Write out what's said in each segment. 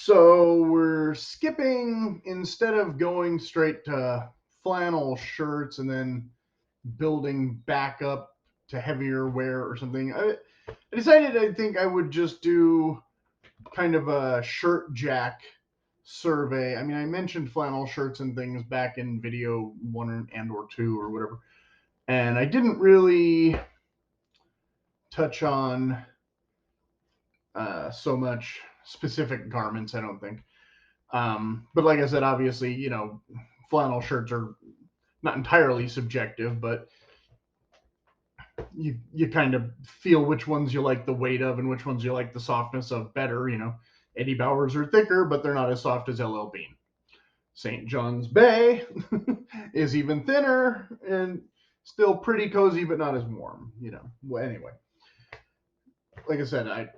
So we're skipping, instead of going straight to flannel shirts and then building back up to heavier wear or something. I decided I think I would just do kind of a Shirt-Jac survey. I mean, I mentioned flannel shirts and things back in video one and or two or whatever, and I didn't really touch on so much specific garments, I don't think. But like I said, obviously, flannel shirts are not entirely subjective, but you kind of feel which ones you like the weight of and which ones you like the softness of better. Eddie Bauer's are thicker, but they're not as soft as LL Bean. St. John's Bay is even thinner and still pretty cozy, but not as warm. Well, anyway, like I said, I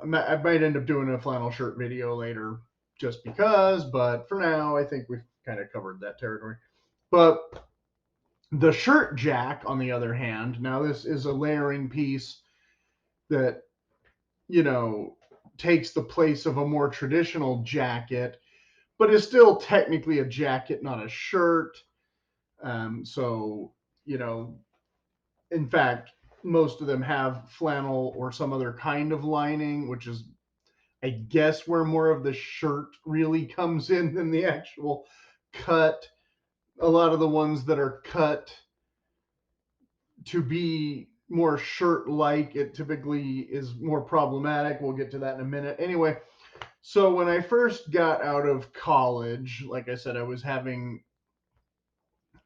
might end up doing a flannel shirt video later just because, but for now, I think we've kind of covered that territory. But the Shirt-Jac, on the other hand, now this is a layering piece that, takes the place of a more traditional jacket, but is still technically a jacket, not a shirt. So, you know, in fact, most of them have flannel or some other kind of lining, which is, I guess, where more of the shirt really comes in than the actual cut. A lot of the ones that are cut to be more shirt like, it typically is more problematic. We'll get to that in a minute. Anyway, so when I first got out of college, like I said, I was having,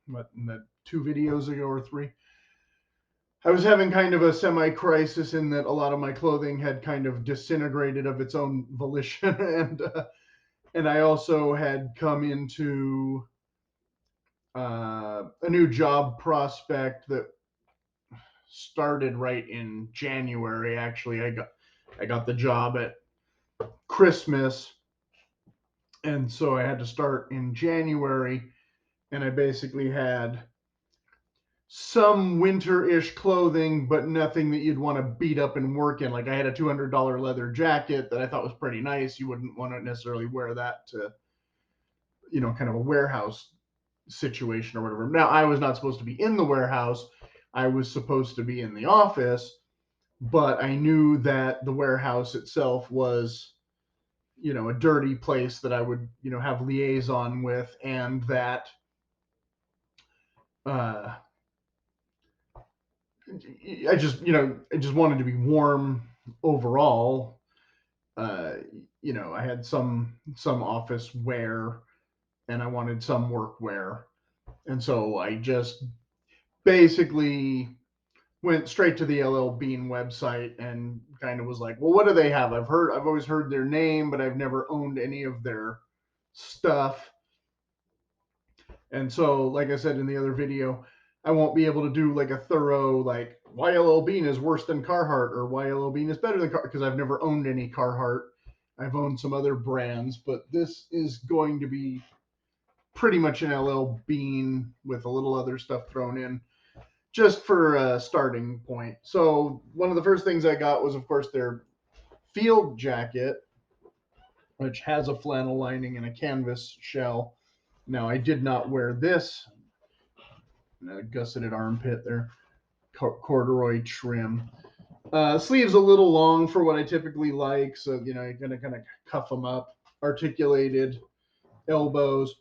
what, in the 2 videos ago or 3, I was having kind of a semi crisis in that a lot of my clothing had kind of disintegrated of its own volition. And I also had come into a new job prospect that started right in January. Actually, I got the job at Christmas, and so I had to start in January, and I basically had some winter-ish clothing, but nothing that you'd want to beat up and work in. Like, I had a $200 leather jacket that I thought was pretty nice. You wouldn't want to necessarily wear that to, kind of a warehouse situation or whatever. Now, I was not supposed to be in the warehouse. I was supposed to be in the office, but I knew that the warehouse itself was, a dirty place that I would, have liaison with, and that uh, I just wanted to be warm overall. I had some office wear, and I wanted some work wear, and so I just basically went straight to the LL Bean website and kind of was like, well, what do they have? I've always heard their name, but I've never owned any of their stuff. And so, like I said in the other video, I won't be able to do like a thorough, like, why LL Bean is worse than Carhartt or why LL Bean is better than Carhartt, because I've never owned any Carhartt. I've owned some other brands, but this is going to be pretty much an LL Bean with a little other stuff thrown in, just for a starting point. So one of the first things I got was, of course, their field jacket, which has a flannel lining and a canvas shell. Now, I did not wear this. A gusseted armpit there, corduroy trim. Sleeves a little long for what I typically like, so you're gonna kind of cuff them up. Articulated elbows.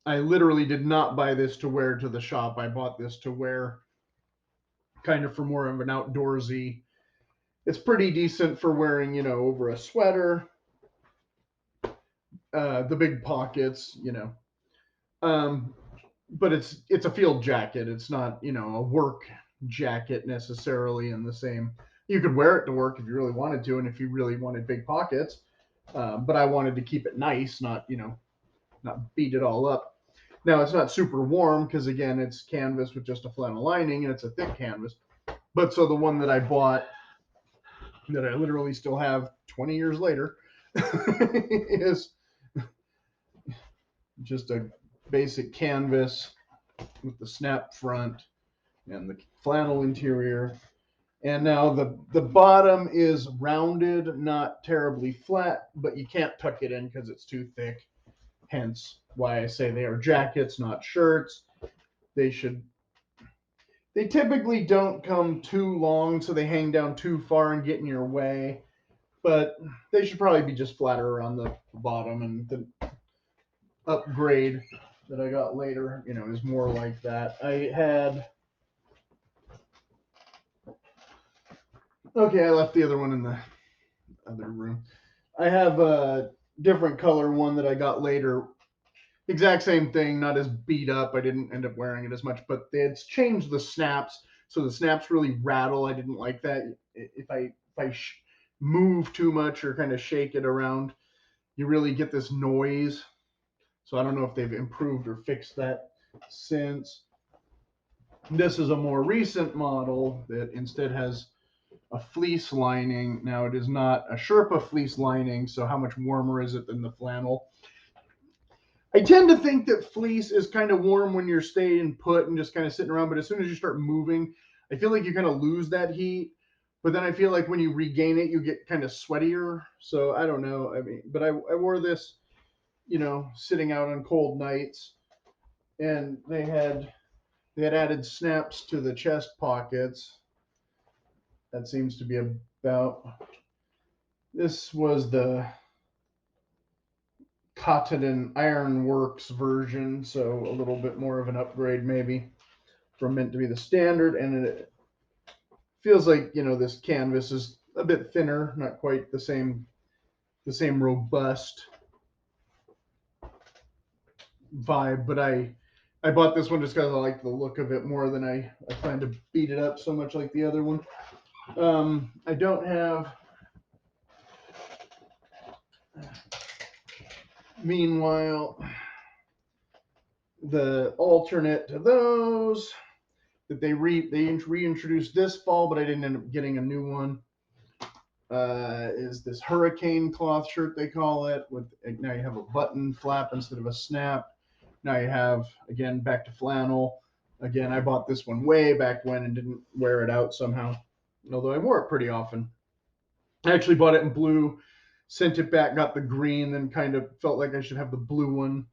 I literally did not buy this to wear to the shop. I bought this to wear kind of for more of an outdoorsy. It's pretty decent for wearing, over a sweater. The big pockets, Um, but it's a field jacket. It's not, a work jacket necessarily in the same. You could wear it to work if you really wanted to, and if you really wanted big pockets. But I wanted to keep it nice, not not beat it all up. Now it's not super warm because again it's canvas with just a flannel lining and it's a thick canvas. But so the one that I bought, that I literally still have 20 years later, is just a basic canvas with the snap front and the flannel interior. And now the bottom is rounded, not terribly flat, but you can't tuck it in because it's too thick. Hence why I say they are jackets, not shirts. They should they typically don't come too long, so they hang down too far and get in your way. But they should probably be just flatter around the bottom. And the upgrade that I got later, is more like that. I had okay, I left the other one in the other room. I have a different color one that I got later. Exact same thing, not as beat up. I didn't end up wearing it as much, but it's changed the snaps, so the snaps really rattle. I didn't like that. If I move too much or kind of shake it around, you really get this noise. So I don't know if they've improved or fixed that since. This is a more recent model that instead has a fleece lining. Now it is not a Sherpa fleece lining, so how much warmer is it than the flannel? I tend to think that fleece is kind of warm when you're staying put and just kind of sitting around, but as soon as you start moving, I feel like you kind of lose that heat. But then I feel like when you regain it, you get kind of sweatier. So I don't know. I mean, but I wore this, sitting out on cold nights, and they had added snaps to the chest pockets. That seems to be about. This was the Cotton and Iron Works version, so a little bit more of an upgrade maybe from meant to be the standard, and it feels like this canvas is a bit thinner, not quite the same robust vibe. But I bought this one just because I like the look of it more than I plan to beat it up so much like the other one. I don't have. Meanwhile, the alternate to those that they reintroduced this fall, but I didn't end up getting a new one. Is this hurricane cloth shirt they call it? With now you have a button flap instead of a snap. Now you have again back to flannel. Again, I bought this one way back when and didn't wear it out somehow, although I wore it pretty often. I actually bought it in blue, sent it back, got the green, then kind of felt like I should have the blue one,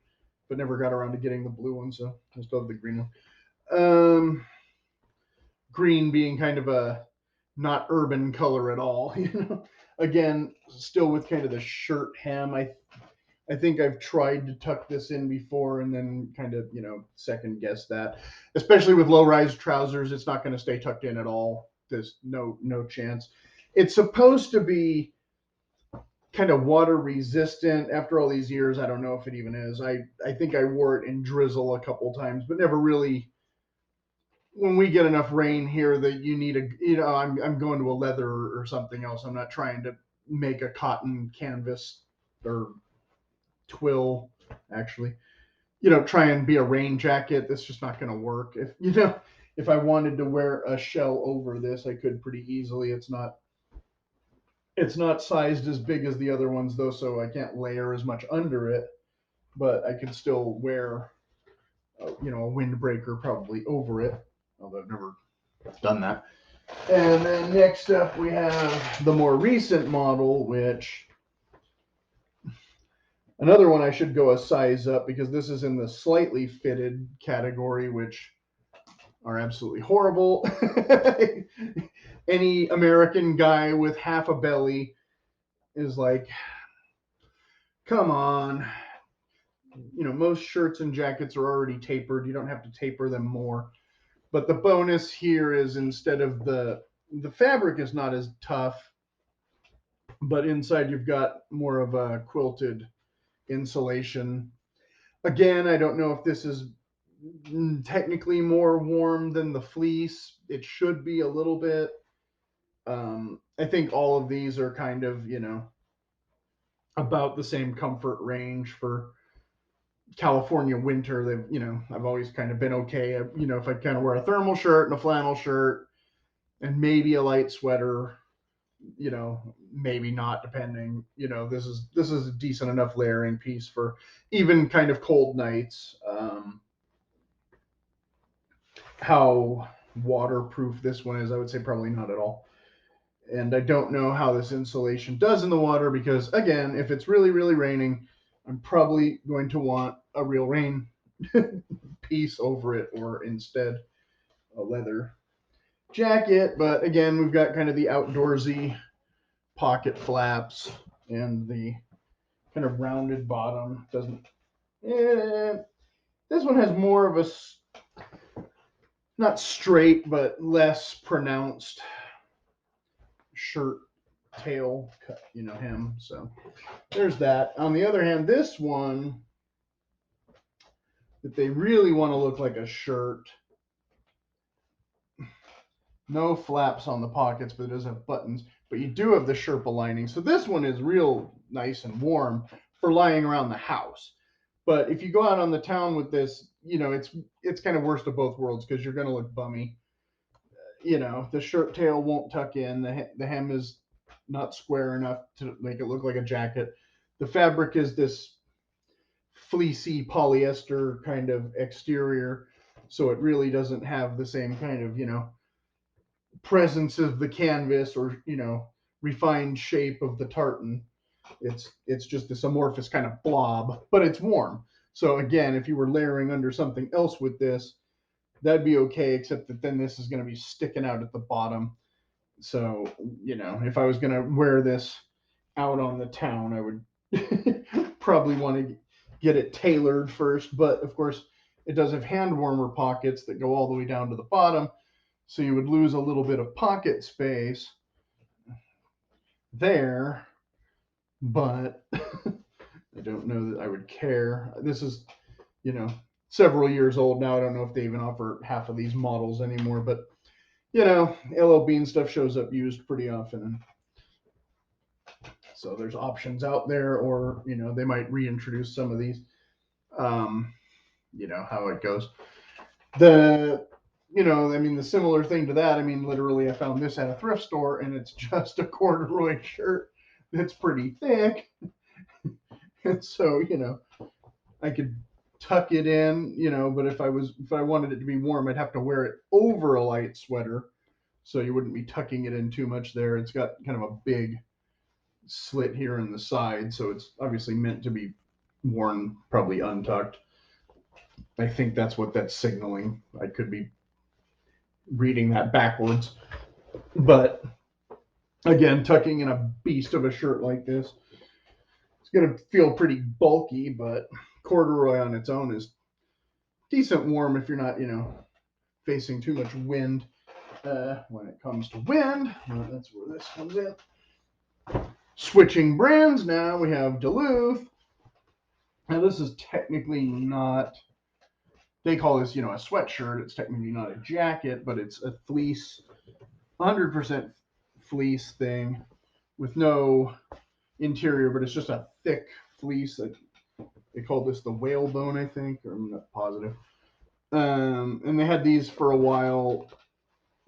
but never got around to getting the blue one, so I still have the green one. Green being kind of a not urban color at all. Again, still with kind of the shirt hem. I think I've tried to tuck this in before and then kind of second guess that. Especially with low rise trousers, it's not going to stay tucked in at all. There's no chance. It's supposed to be kind of water resistant. After all these years, I don't know if it even is. I think I wore it in drizzle a couple times, but never really. When we get enough rain here that you need I'm going to a leather or something else. I'm not trying to make a cotton canvas or twill actually. Try and be a rain jacket. That's just not going to work. If I wanted to wear a shell over this, I could pretty easily. It's not sized as big as the other ones though, so I can't layer as much under it, but I could still wear a windbreaker probably over it, although I've never done that. And then next up we have the more recent model, which another one I should go a size up because this is in the slightly fitted category, which are absolutely horrible. Any American guy with half a belly is like, come on. Most shirts and jackets are already tapered. You don't have to taper them more. But the bonus here is instead of the fabric is not as tough, but inside you've got more of a quilted insulation. Again, I don't know if this is technically more warm than the fleece. It should be a little bit. I think all of these are kind of, about the same comfort range for California winter. I've always kind of been okay. If I kind of wear a thermal shirt and a flannel shirt and maybe a light sweater, maybe not depending. This is a decent enough layering piece for even kind of cold nights. How waterproof this one is. I would say probably not at all. And I don't know how this insulation does in the water because, again, if it's really, really raining, I'm probably going to want a real rain piece over it, or instead a leather jacket. But again, we've got kind of the outdoorsy pocket flaps and the kind of rounded bottom. Doesn't this one has more of a not straight but less pronounced shirt tail cut, hem. So there's that. On the other hand, this one, if they really want to look like a shirt, no flaps on the pockets, but it does have buttons. But you do have the Sherpa lining. So this one is real nice and warm for lying around the house. But if you go out on the town with this, it's kind of worst of both worlds because you're going to look bummy. The shirt tail won't tuck in. The hem is not square enough to make it look like a jacket. The fabric is this fleecy polyester kind of exterior, so it really doesn't have the same kind of presence of the canvas or refined shape of the tartan. It's just this amorphous kind of blob, but it's warm. So again, if you were layering under something else with this, that'd be okay, except that then this is going to be sticking out at the bottom. So if I was going to wear this out on the town, I would probably want to get it tailored first. But of course, it does have hand warmer pockets that go all the way down to the bottom, so you would lose a little bit of pocket space there. But I don't know that I would care. This is, several years old now. I don't know if they even offer half of these models anymore, but LL Bean stuff shows up used pretty often. And so there's options out there, or, they might reintroduce some of these. Um, how it goes. The, the similar thing to that, literally I found this at a thrift store and it's just a corduroy shirt that's pretty thick. And so, I could tuck it in, but if I wanted it to be warm, I'd have to wear it over a light sweater. So you wouldn't be tucking it in too much there. It's got kind of a big slit here in the side, so it's obviously meant to be worn probably untucked. I think that's what that's signaling. I could be reading that backwards. But again, tucking in a beast of a shirt like this, it's going to feel pretty bulky, but corduroy on its own is decent warm if you're not, facing too much wind. When it comes to wind, that's where this comes in. Switching brands now, we have Duluth. Now, this is technically not, they call this, a sweatshirt. It's technically not a jacket, but it's a fleece, 100% fleece thing with no interior, but it's just a thick fleece. They call this the whalebone, I think, or I'm not positive. And they had these for a while.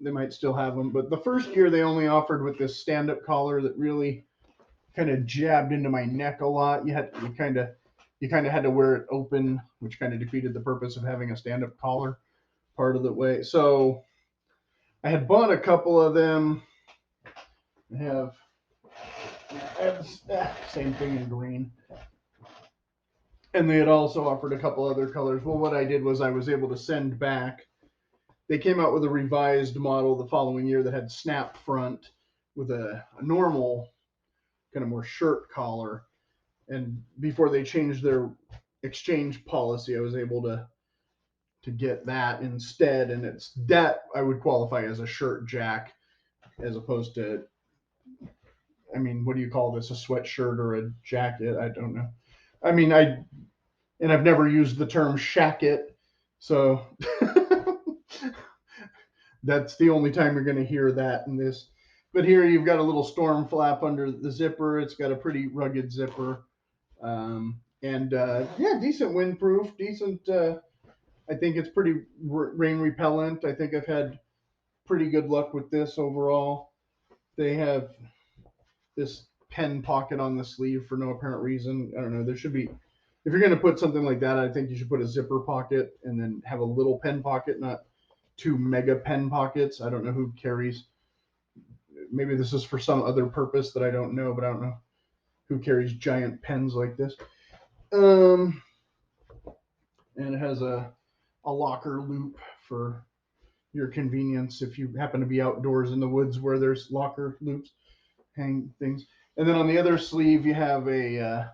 They might still have them, but the first year they only offered with this stand-up collar that really kind of jabbed into my neck a lot. You kind of had to wear it open, which kind of defeated the purpose of having a stand-up collar part of the way. So I had bought a couple of them. I have same thing in green. And they had also offered a couple other colors. Well, what I did was I was able to send back. They came out with a revised model the following year that had snap front with a normal kind of more shirt collar. And before they changed their exchange policy, I was able to get that instead. And it's that I would qualify as a Shirt-Jac as opposed to, what do you call this? A sweatshirt or a jacket? I don't know. I've never used the term shacket, so that's the only time you're going to hear that in this. But here you've got a little storm flap under the zipper. It's got a pretty rugged zipper. And yeah, decent windproof, decent. I think it's pretty rain repellent. I think I've had pretty good luck with this overall. They have this pen pocket on the sleeve for no apparent reason. I don't know. There should be, if you're going to put something like that, I think you should put a zipper pocket and then have a little pen pocket, not 2 mega pen pockets. I don't know who carries. Maybe this is for some other purpose that I don't know, but I don't know who carries giant pens like this. And it has a locker loop for your convenience if you happen to be outdoors in the woods where there's locker loops, hang things. And then on the other sleeve, you have a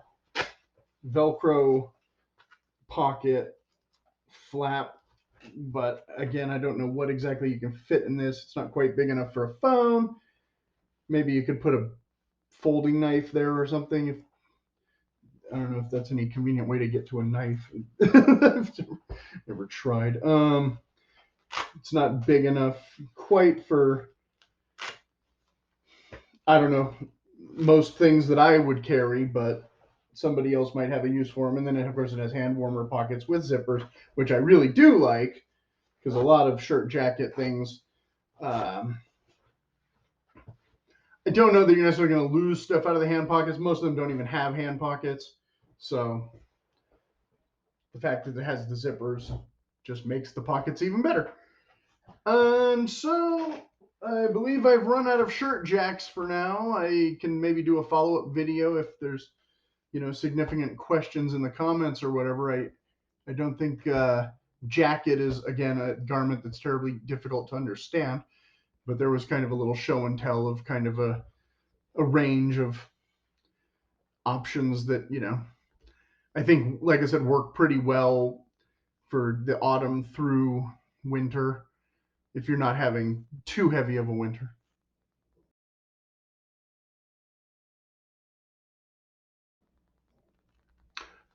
Velcro pocket flap. But again, I don't know what exactly you can fit in this. It's not quite big enough for a phone. Maybe you could put a folding knife there or something. If I don't know if that's any convenient way to get to a knife. I've never tried. It's not big enough quite for, I don't know, most things that I would carry, but somebody else might have a use for them. And then, of course, it has hand warmer pockets with zippers, which I really do like because a lot of shirt jacket things, I don't know that you're necessarily going to lose stuff out of the hand pockets. Most of them don't even have hand pockets. So the fact that it has the zippers just makes the pockets even better. And so I believe I've run out of shirt jacks for now. I can maybe do a follow-up video if there's, significant questions in the comments or whatever. I don't think jacket is, again, a garment that's terribly difficult to understand, but there was kind of a little show and tell of kind of a range of options that, I think, like I said, work pretty well for the autumn through winter if you're not having too heavy of a winter.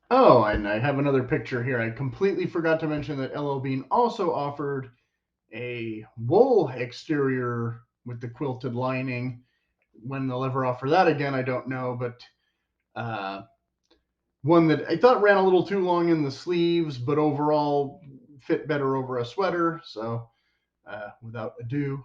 Oh, and I have another picture here. I completely forgot to mention that LL Bean also offered a wool exterior with the quilted lining. When they'll ever offer that again, I don't know, but uh, one that I thought ran a little too long in the sleeves, but overall fit better over a sweater. So without ado,